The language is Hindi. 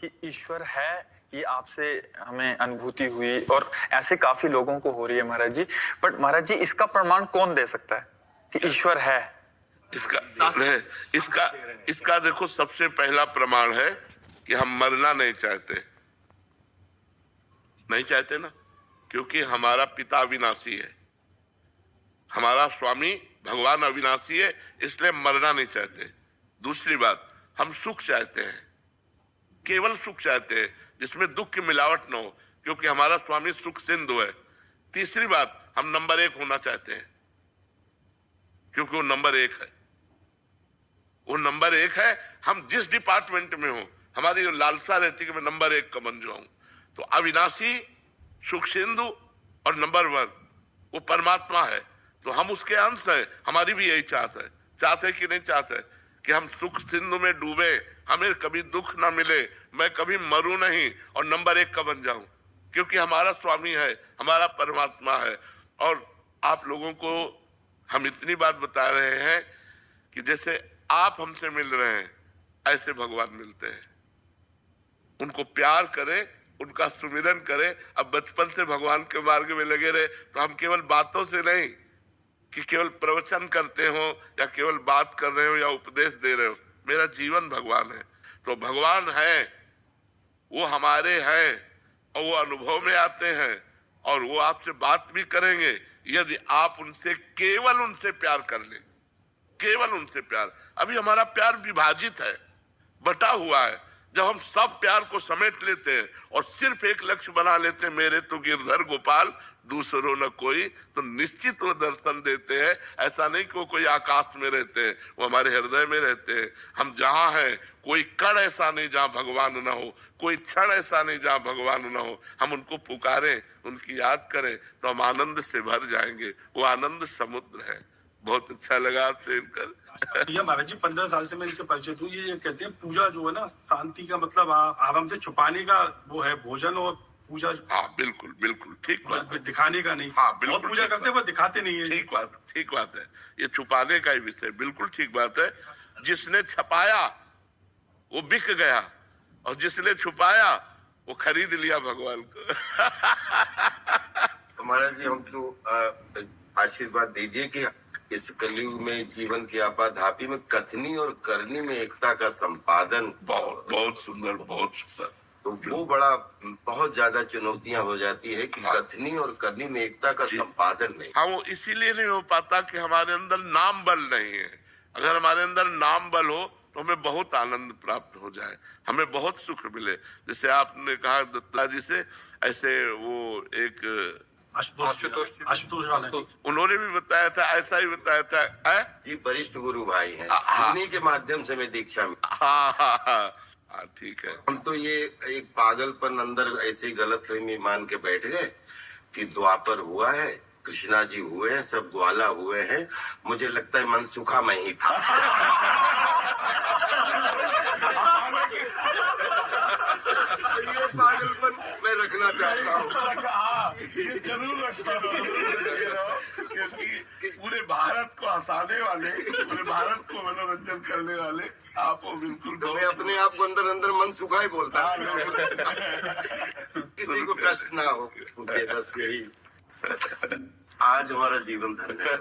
कि ईश्वर है, ये आपसे हमें अनुभूति हुई और ऐसे काफी लोगों को हो रही है महाराज जी। बट महाराज जी, इसका प्रमाण कौन दे सकता है कि ईश्वर है? इसका देखो, सबसे पहला प्रमाण है कि हम मरना नहीं चाहते ना, क्योंकि हमारा पिता अविनाशी है, हमारा स्वामी भगवान अविनाशी है, इसलिए मरना नहीं चाहते। दूसरी बात, हम सुख चाहते हैं, केवल सुख चाहते हैं जिसमें दुख की मिलावट न हो, क्योंकि हमारा स्वामी सुख सिंधु है। तीसरी बात, हम नंबर 1 होना चाहते हैं, क्योंकि वो नंबर 1 है। वो नंबर 1 है। हम जिस डिपार्टमेंट में हो, हमारी लालसा रहती है कि मैं नंबर 1 का बन जाऊं। तो अविनाशी, सुख सिंधु और नंबर 1 वो परमात्मा है, तो हम उसके अंश हैं। हमारी भी यही चाहत है कि नहीं चाहते कि हम सुख सिंधु में डूबे, हमें कभी दुख ना मिले, मैं कभी मरूं नहीं और नंबर 1 का बन जाऊं, क्योंकि हमारा स्वामी है, हमारा परमात्मा है। और आप लोगों को हम इतनी बात बता रहे हैं कि जैसे आप हमसे मिल रहे हैं, ऐसे भगवान मिलते हैं। उनको प्यार करें, उनका सुमिरन करें। अब बचपन से भगवान के मार्ग में लगे रहे तो हम केवल बातों से नहीं कि केवल प्रवचन करते हो या केवल बात कर रहे हो या उपदेश दे रहे हो, मेरा जीवन भगवान है। तो भगवान है, वो हमारे हैं और वो अनुभव में आते हैं और वो आपसे बात भी करेंगे यदि आप केवल उनसे प्यार कर ले, केवल उनसे प्यार। अभी हमारा प्यार विभाजित है, बटा हुआ है। जब हम सब प्यार को समेट लेते हैं और सिर्फ एक लक्ष्य बना लेते हैं, मेरे तो गिरधर गोपाल दूसरों न कोई, तो निश्चित वो दर्शन देते हैं। ऐसा नहीं कि वो कोई आकाश में रहते हैं, वो हमारे हृदय में रहते हैं। हम जहां हैं, कोई कण ऐसा नहीं जहां भगवान न हो, कोई क्षण ऐसा नहीं जहां भगवान न हो। हम उनको पुकारें, उनकी याद करें तो हम आनंद से भर जाएंगे। वो आनंद समुद्र है। बहुत अच्छा लगा आपसे मिलकर। ये महाराज जी 15 साल से मैं इनसे परिचित हूँ। ये कहते हैं पूजा जो है ना, शांति का मतलब आराम से छुपाने का वो है, भोजन और पूजा। हाँ, बिल्कुल बिल्कुल ठीक बात है, दिखाने का नहीं। हाँ बिल्कुल, पूजा करते हैं पर दिखाते नहीं है। ठीक बात है, ये छुपाने का ही विषय, बिल्कुल ठीक बात है। जिसने छपाया वो बिक गया और जिसने छुपाया वो खरीद लिया भगवान को। महाराज जी, हम तो आशीर्वाद दीजिए कि इस कलयुग में, जीवन की आपाधापी में, कथनी और करनी में एकता का संपादन बहुत सुंदर, बहुत सुंदर। तो वो बड़ा बहुत ज्यादा चुनौतियां हो जाती है कि कथनी और करनी में एकता का संपादन नहीं। हाँ, वो इसीलिए नहीं हो पाता कि हमारे अंदर नाम बल नहीं है। अगर हमारे अंदर नाम बल हो तो हमें बहुत आनंद प्राप्त हो जाए, हमें बहुत सुख मिले। जैसे आपने कहा दत्ता जी से, ऐसे वो एक आशुतोष उन्होंने भी बताया था, ऐसा ही बताया था जी, वरिष्ठ गुरु भाई हैं, उन्हीं के माध्यम से मैं दीक्षा में। हाँ, ठीक है। हम तो ये एक पागलपन अंदर ऐसे गलतफहमी मान के बैठ गए कि द्वापर हुआ है, कृष्णा जी हुए हैं, सब ग्वाला हुए हैं। मुझे लगता है मनसुखा में ही था। ये पागलपन मैं रखना चाहता हूँ। ये जरूर रखना, क्योंकि पूरे भारत को हंसाने वाले, पूरे भारत को मनोरंजन करने वाले आप हो। बिल्कुल, तो मैं अपने आप को अंदर अंदर मनसुखा ही बोलता हूँ। किसी को कष्ट ना हो, बस यही। आज हमारा जीवन धन्य है।